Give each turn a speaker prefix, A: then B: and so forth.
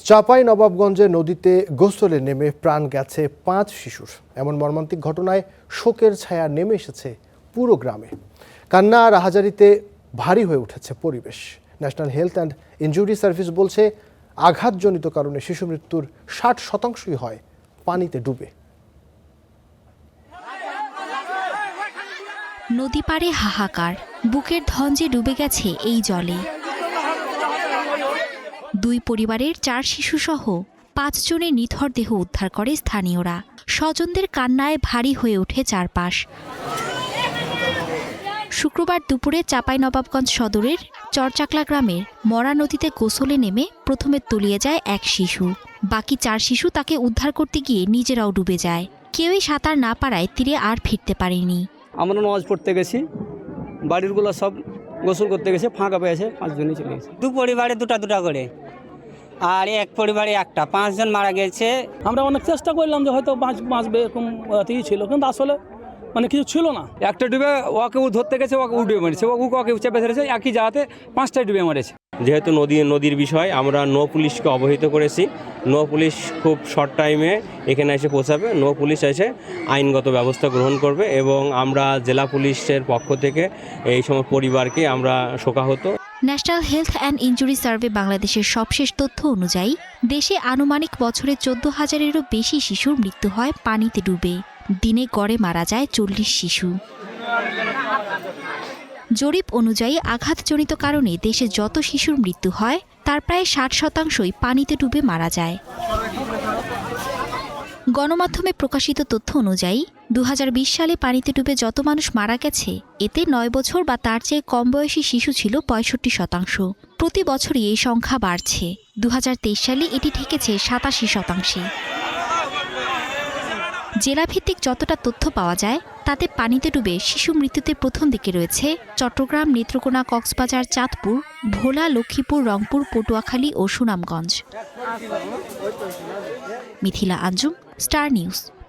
A: চাঁপাইনবাবগঞ্জে নদীতে গোসলে নেমে প্রাণ গেছে 5 শিশুর। এমন মর্মান্তিক ঘটনায় শোকের ছায়া নেমে এসেছে পুরো গ্রামে। কান্না আর আহাজারিতে ভারী হয়ে উঠেছে পরিবেশ। National health and injury service বলছে, আঘাতজনিত কারণে শিশু মৃত্যুর 60% হয় পানিতে ডুবে।
B: নদী পাড়ে হাহাকার, বুকের ধঞ্জে ডুবে গেছে এই জলে। 2 পরিবারের 4 শিশুসহ 5 জনের নিথর দেহ উদ্ধার করে স্থানীয়রা। স্বজনদের কান্নায় ভারী হয়ে ওঠে চারপাশ। শুক্রবার দুপুরে চাঁপাইনবাবগঞ্জ সদরের চরচাকলা গ্রামের মরা নদীতে গোসলে নেমে প্রথমে তলিয়ে যায় এক শিশু। বাকি 4 শিশু তাকে উদ্ধার করতে গিয়ে নিজেরাও ডুবে যায়। কেউই সাঁতার না পারায় তীরে আর ফিরতে পারেনি।
C: আমরা নামাজ পড়তে গেছি, বাড়িরগুলো সব গোসল করতে গেছে, ফাঁকা পেয়েছে, 5 জনই চলে গেছে।
D: 2 পরিবারে দুটা করে, আর এক পরিবারে একটা, 5 জন মারা গেছে।
E: আমরা অনেক চেষ্টা করলাম যে হয়তো বাঁচবে এরকম ছিল, কিন্তু আসলে কিছু ছিল না।
C: একটা ডুবে ওকে ধরতে গেছে, ওকে ডুবে মেরেছে, ওকে চেপে ধরেছে, একই জায়গাতে 5টায় ডুবে মেরেছে।
F: যেহেতু নদীর বিষয়, আমরা নৌ পুলিশকে অবহিত করেছি। নৌ পুলিশ খুব শর্ট টাইমে এখানে এসে পৌঁছাবে। নৌ পুলিশ এসে আইনগত ব্যবস্থা গ্রহণ করবে এবং আমরা জেলা পুলিশের পক্ষ থেকে এই সময় পরিবারকে আমরা শোকাহত।
B: National health and injury survey বাংলাদেশের সবশেষ তথ্য অনুযায়ী দেশে আনুমানিক বছরে 14,000-এরও বেশি শিশুর মৃত্যু হয় পানিতে ডুবে। দিনে গড়ে মারা যায় 40 শিশু। জরিপ অনুযায়ী আঘাতজনিত কারণে দেশে যত শিশুর মৃত্যু হয় তার প্রায় 60%ই পানিতে ডুবে মারা যায়। গণমাধ্যমে প্রকাশিত তথ্য অনুযায়ী 2020 সালে পানিতে ডুবে যত মানুষ মারা গেছে, এতে 9 বছর বা তার চেয়ে কম বয়সী শিশু ছিল 65%। প্রতি বছরই এই সংখ্যা বাড়ছে। 2023 সালে এটি ঠেকেছে 87%। জেলাভিত্তিক যতটা তথ্য পাওয়া যায় তাতে পানিতে ডুবে শিশু মৃত্যুতে প্রথম দিকে রয়েছে চট্টগ্রাম, নেত্রকোনা, কক্সবাজার, চাঁদপুর, ভোলা, লক্ষ্মীপুর, রংপুর, পটুয়াখালী ও সুনামগঞ্জ। Mithila Anjum, Star news.